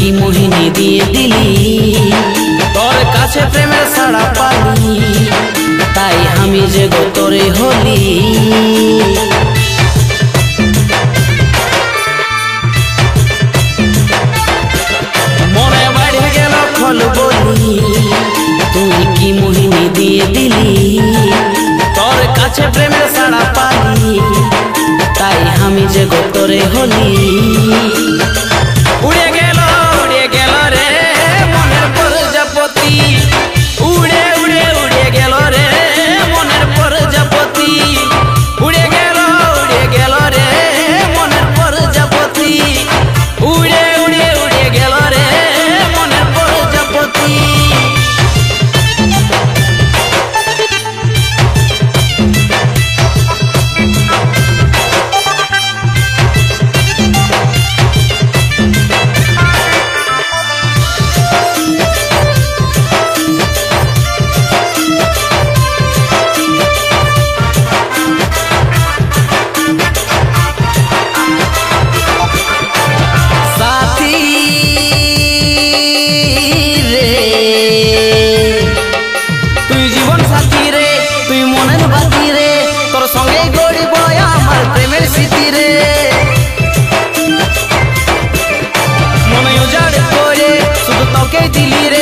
কি মোহিনী দিয়ে দিলি, তোর কাছে প্রেমের ছাড়া পালি, তাই আমি যে গো তোরে হলি। মনে বাড়ে গেল খল বলি, তুই কি মোহিনী দিয়ে দিলি, তোর কাছে প্রেমের ছাড়া পালি, তাই আমি যে গো তোরে হলি। উড়ে গেল রে মনের প্রজাপতি, উড়ে উড়ে উড়ে গেল রে মনের প্রজাপতি, উড়ে গেল রে মনের প্রজাপতি, উড়ে উড়ে উড়ে গেল রে মনের প্রজাপতি। সঙ্গে গড়িব আমার প্রেমের স্মৃতি রে, মনে উজাড় করে শুধু তোকে দিলি রে।